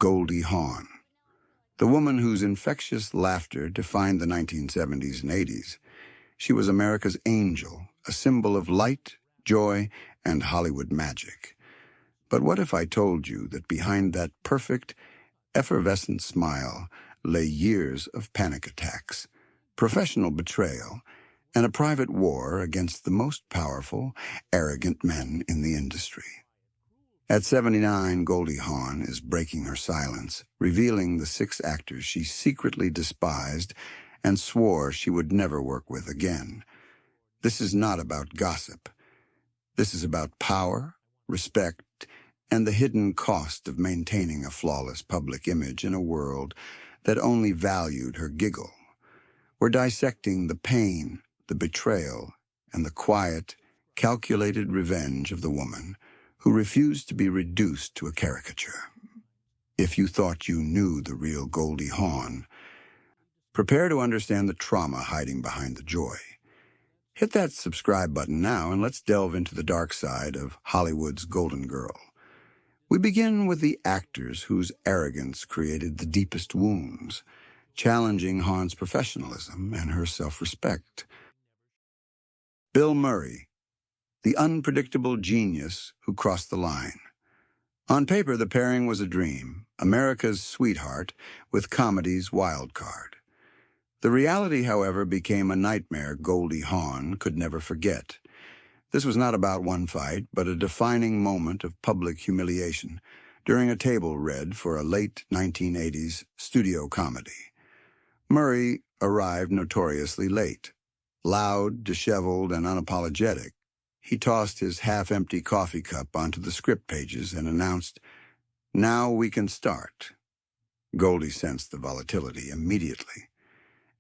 Goldie Hawn, the woman whose infectious laughter defined the 1970s and 80s. She was America's angel, a symbol of light, joy, and Hollywood magic. But what if I told you that behind that perfect, effervescent smile lay years of panic attacks, professional betrayal, and a private war against the most powerful, arrogant men in the industry? At 79, Goldie Hawn is breaking her silence, revealing the 6 actors she secretly despised and swore she would never work with again. This is not about gossip. This is about power, respect, and the hidden cost of maintaining a flawless public image in a world that only valued her giggle. We're dissecting the pain, the betrayal, and the quiet, calculated revenge of the woman who refused to be reduced to a caricature. If you thought you knew the real Goldie Hawn, prepare to understand the trauma hiding behind the joy. Hit that subscribe button now and let's delve into the dark side of Hollywood's Golden Girl. We begin with the actors whose arrogance created the deepest wounds, challenging Hawn's professionalism and her self-respect. Bill Murray, the unpredictable genius who crossed the line. On paper, the pairing was a dream, America's sweetheart with comedy's wild card. The reality, however, became a nightmare Goldie Hawn could never forget. This was not about one fight, but a defining moment of public humiliation during a table read for a late 1980s studio comedy. Murray arrived notoriously late. Loud, disheveled, and unapologetic, he tossed his half-empty coffee cup onto the script pages and announced, "Now we can start." Goldie sensed the volatility immediately.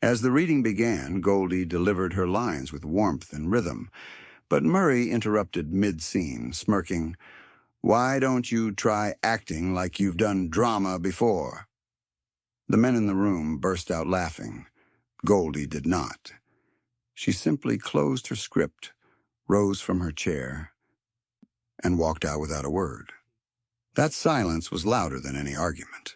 As the reading began, Goldie delivered her lines with warmth and rhythm, but Murray interrupted mid-scene, smirking, "Why don't you try acting like you've done drama before?" The men in the room burst out laughing. Goldie did not. She simply closed her script, rose from her chair, and walked out without a word. That silence was louder than any argument.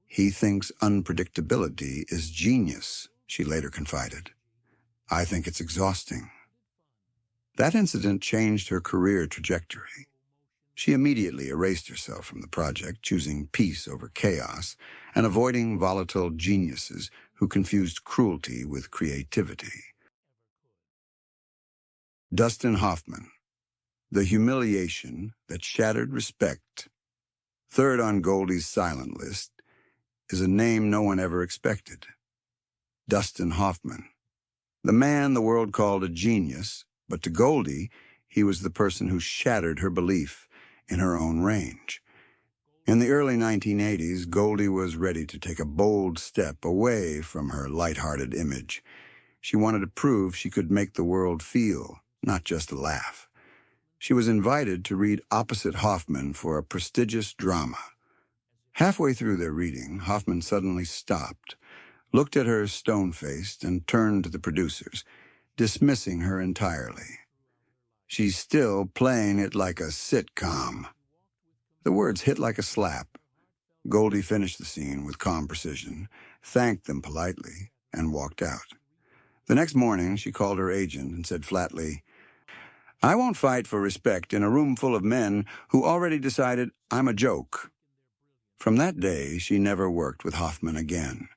"He thinks unpredictability is genius," she later confided. "I think it's exhausting." That incident changed her career trajectory. She immediately erased herself from the project, choosing peace over chaos and avoiding volatile geniuses who confused cruelty with creativity. Dustin Hoffman, the humiliation that shattered respect. Third on Goldie's silent list is a name no one ever expected. Dustin Hoffman, the man the world called a genius, but to Goldie, he was the person who shattered her belief in her own range. In the early 1980s, Goldie was ready to take a bold step away from her light-hearted image. She wanted to prove she could make the world feel, not just laugh. She was invited to read opposite Hoffman for a prestigious drama. Halfway through their reading, Hoffman suddenly stopped, looked at her stone-faced, and turned to the producers, dismissing her entirely. "She's still playing it like a sitcom." The words hit like a slap. Goldie finished the scene with calm precision, thanked them politely, and walked out. The next morning, she called her agent and said flatly, "I won't fight for respect in a room full of men who already decided I'm a joke." From that day, she never worked with Hoffman again.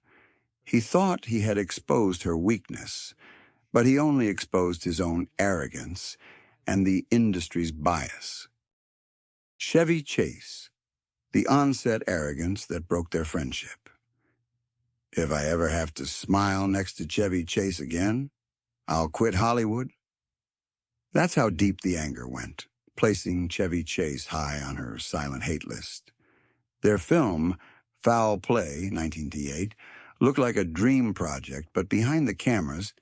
He thought he had exposed her weakness, but he only exposed his own arrogance and the industry's bias. Chevy Chase, the onset arrogance that broke their friendship. "If I ever have to smile next to Chevy Chase again, I'll quit Hollywood." That's how deep the anger went, placing Chevy Chase high on her silent hate list. Their film, Foul Play, 1988, looked like a dream project, but behind the cameras,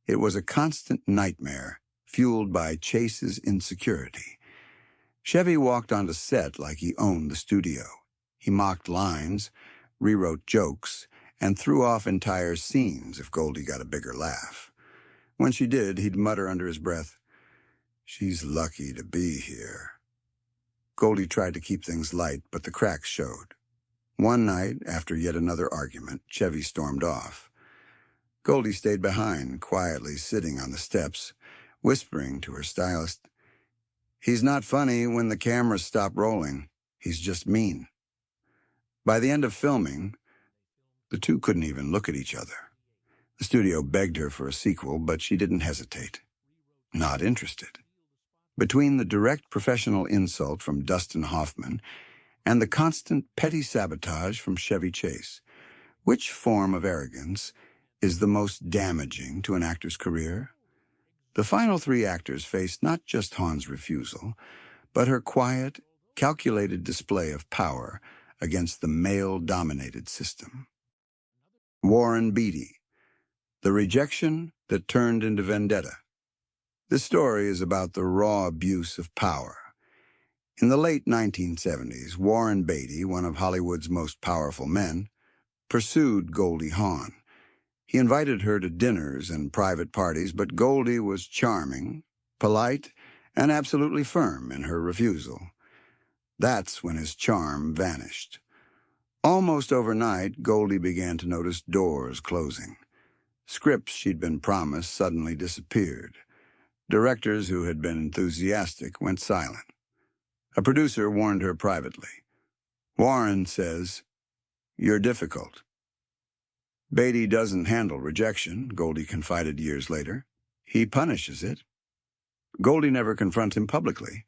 it was a constant nightmare, fueled by Chase's insecurity. Chevy walked onto set like he owned the studio. He mocked lines, rewrote jokes, and threw off entire scenes if Goldie got a bigger laugh. When she did, he'd mutter under his breath, "She's lucky to be here." Goldie tried to keep things light, but the cracks showed. One night, after yet another argument, Chevy stormed off. Goldie stayed behind, quietly sitting on the steps, whispering to her stylist, "He's not funny when the cameras stop rolling. He's just mean." By the end of filming, the two couldn't even look at each other. The studio begged her for a sequel, but she didn't hesitate. Not interested. Between the direct professional insult from Dustin Hoffman and the constant petty sabotage from Chevy Chase, which form of arrogance is the most damaging to an actor's career? The final three actors faced not just Hawn's refusal, but her quiet, calculated display of power against the male-dominated system. Warren Beatty, The Rejection That Turned into Vendetta. This story is about the raw abuse of power. In the late 1970s, Warren Beatty, one of Hollywood's most powerful men, pursued Goldie Hawn. He invited her to dinners and private parties, but Goldie was charming, polite, and absolutely firm in her refusal. That's when his charm vanished. Almost overnight, Goldie began to notice doors closing. Scripts she'd been promised suddenly disappeared. Directors who had been enthusiastic went silent. A producer warned her privately. "Warren says, you're difficult." "Beatty doesn't handle rejection," Goldie confided years later. "He punishes it." Goldie never confronts him publicly.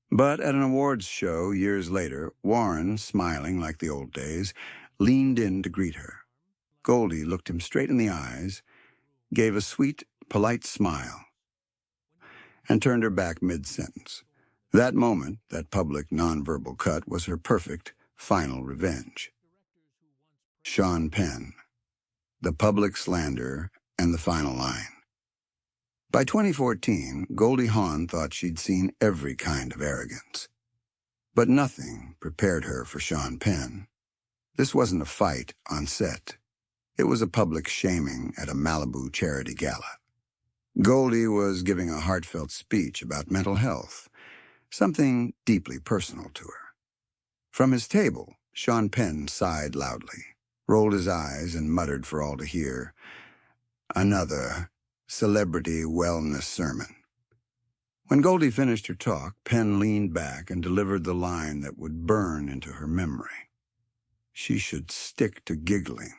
But at an awards show years later, Warren, smiling like the old days, leaned in to greet her. Goldie looked him straight in the eyes, gave a sweet, polite smile, and turned her back mid-sentence. That moment, that public nonverbal cut, was her perfect, final revenge. Sean Penn, The Public Slander and the Final Line. By 2014, Goldie Hawn thought she'd seen every kind of arrogance. But nothing prepared her for Sean Penn. This wasn't a fight on set. It was a public shaming at a Malibu charity gala. Goldie was giving a heartfelt speech about mental health, something deeply personal to her. From his table, Sean Penn sighed loudly, rolled his eyes, and muttered for all to hear, "Another celebrity wellness sermon." When Goldie finished her talk, Penn leaned back and delivered the line that would burn into her memory. She should stick to giggling.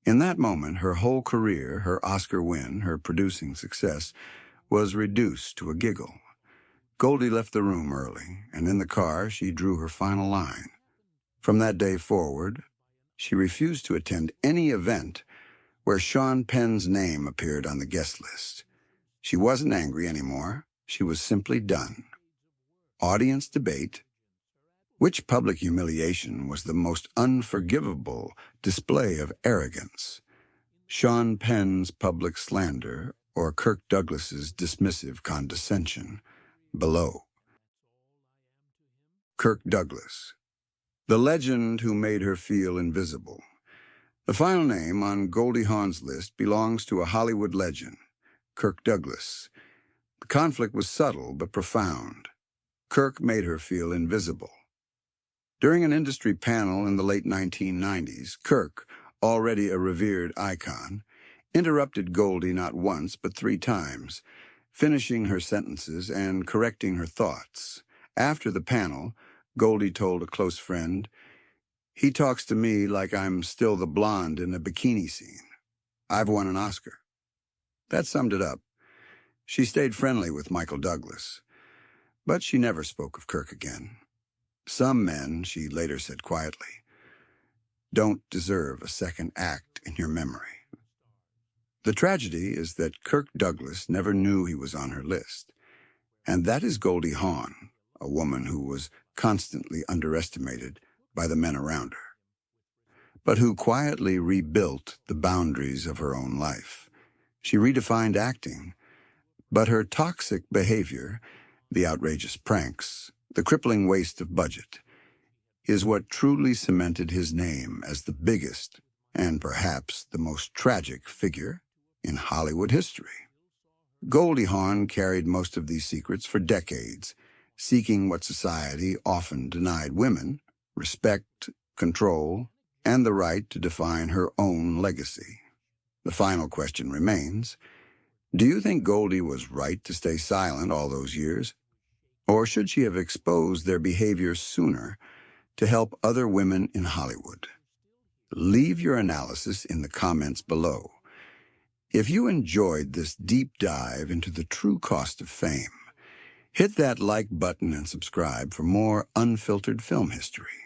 In that moment, her whole career, her Oscar win, her producing success, was reduced to a giggle. Goldie left the room early, and in the car she drew her final line. From that day forward, she refused to attend any event where Sean Penn's name appeared on the guest list. She wasn't angry anymore. She was simply done. Audience debate. Which public humiliation was the most unforgivable display of arrogance? Sean Penn's public slander or Kirk Douglas's dismissive condescension? Below. Kirk Douglas, the legend who made her feel invisible. The final name on Goldie Hawn's list belongs to a Hollywood legend, Kirk Douglas. The conflict was subtle but profound. Kirk made her feel invisible. During an industry panel in the late 1990s, Kirk, already a revered icon, interrupted Goldie not once but 3 times, finishing her sentences and correcting her thoughts. After the panel, Goldie told a close friend, "He talks to me like I'm still the blonde in a bikini scene. I've won an Oscar." That summed it up. She stayed friendly with Michael Douglas, but she never spoke of Kirk again. "Some men," she later said quietly, "don't deserve a second act in your memory." The tragedy is that Kirk Douglas never knew he was on her list. And that is Goldie Hawn, a woman who was constantly underestimated by the men around her, but who quietly rebuilt the boundaries of her own life. She redefined acting, but her toxic behavior, the outrageous pranks, the crippling waste of budget, is what truly cemented his name as the biggest and perhaps the most tragic figure in Hollywood history. Goldie Hawn carried most of these secrets for decades, seeking what society often denied women: respect, control, and the right to define her own legacy. The final question remains, do you think Goldie was right to stay silent all those years? Or should she have exposed their behavior sooner to help other women in Hollywood? Leave your analysis in the comments below. If you enjoyed this deep dive into the true cost of fame, hit that like button and subscribe for more unfiltered film history.